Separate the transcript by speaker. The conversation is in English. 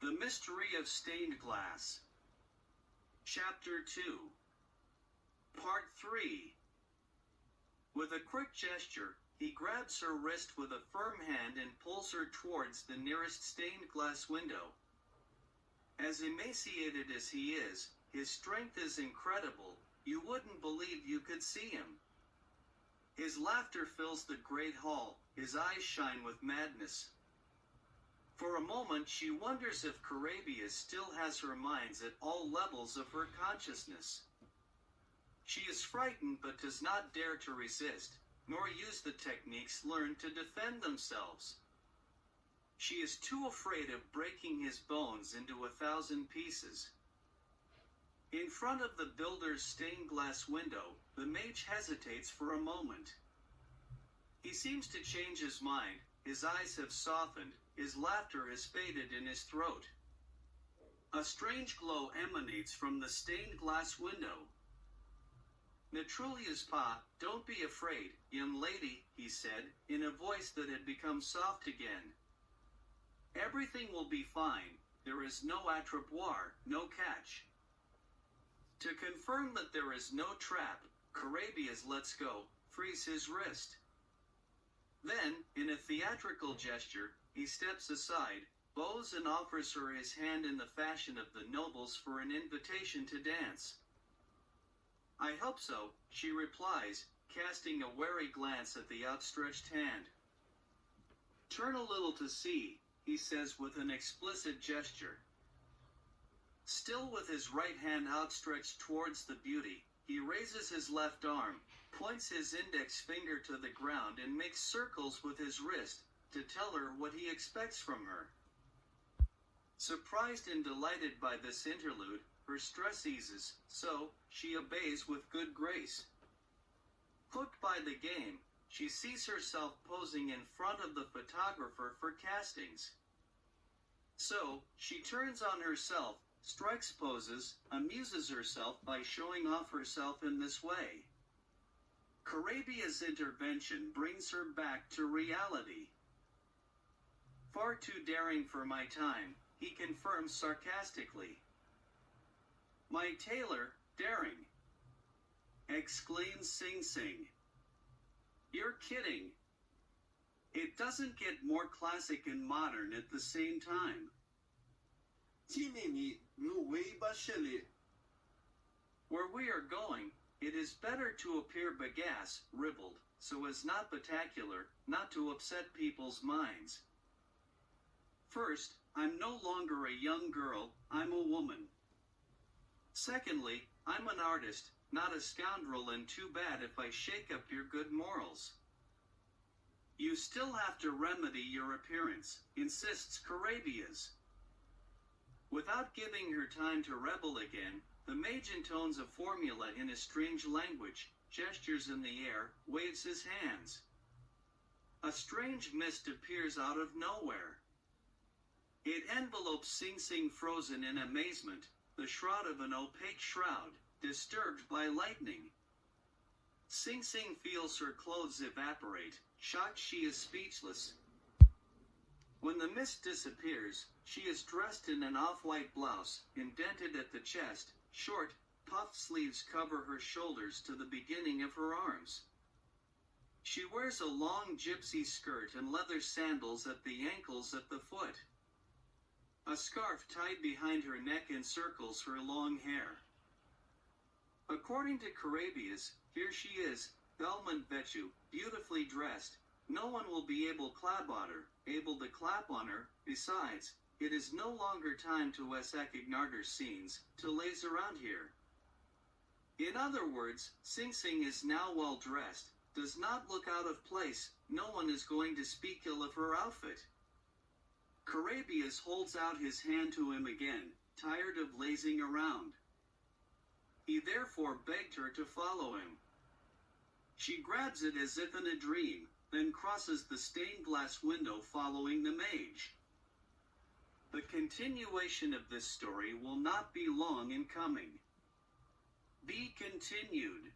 Speaker 1: The Mystery of Stained Glass. Chapter 2. Part 3. With a quick gesture, he grabs her wrist with a firm hand and pulls her towards the nearest stained glass window. As emaciated as he is, his strength is incredible. You wouldn't believe you could see him. His laughter fills the great hall, his eyes shine with madness. For a moment she wonders if Carabia still has her minds at all levels of her consciousness. She is frightened but does not dare to resist, nor use the techniques learned to defend themselves. She is too afraid of breaking his bones into 1,000 pieces. In front of the builder's stained glass window, the mage hesitates for a moment. He seems to change his mind, his eyes have softened, his laughter has faded in his throat. A strange glow emanates from the stained glass window. "Natrulia's pa, don't be afraid, young lady," he said, in a voice that had become soft again. "Everything will be fine, there is no attrapoir, no catch." To confirm that there is no trap, Carabia's "let's go" frees his wrist. Then, in a theatrical gesture, he steps aside, bows and offers her his hand in the fashion of the nobles for an invitation to dance. "I hope so," she replies, casting a wary glance at the outstretched hand. "Turn a little to see," he says with an explicit gesture. Still with his right hand outstretched towards the beauty, he raises his left arm, points his index finger to the ground and makes circles with his wrist, to tell her what he expects from her. Surprised and delighted by this interlude, her stress eases, so she obeys with good grace. Hooked by the game, she sees herself posing in front of the photographer for castings. So, she turns on herself, strikes poses, amuses herself by showing off herself in this way. Carabia's intervention brings her back to reality. "Far too daring for my time," he confirms sarcastically. "My tailor, daring!" exclaims Sing Sing. "You're kidding. It doesn't get more classic and modern at the same time." Where we are going, it is better to appear bagasse, ribald, so as not spectacular, not to upset people's minds. First, I'm no longer a young girl, I'm a woman. Secondly, I'm an artist, not a scoundrel, and too bad if I shake up your good morals. "You still have to remedy your appearance," insists Carabia's. Without giving her time to rebel again, the mage intones a formula in a strange language, gestures in the air, waves his hands. A strange mist appears out of nowhere. It envelopes Sing Sing frozen in amazement, the shroud of an opaque shroud, disturbed by lightning. Sing Sing feels her clothes evaporate, shocked she is speechless. When the mist disappears, she is dressed in an off-white blouse, indented at the chest, short, puffed sleeves cover her shoulders to the beginning of her arms. She wears a long gypsy skirt and leather sandals at the ankles at the foot. A scarf tied behind her neck encircles her long hair. According to Carabia's, here she is, Belmont Vechu, beautifully dressed. No one will be able to clap on her. Besides, it is no longer time to ignore scenes, to laze around here. In other words, Sing Sing is now well dressed, does not look out of place, no one is going to speak ill of her outfit. Carabias holds out his hand to him again, tired of lazing around. He therefore begged her to follow him. She grabs it as if in a dream, then crosses the stained glass window following the mage. The continuation of this story will not be long in coming. Be continued.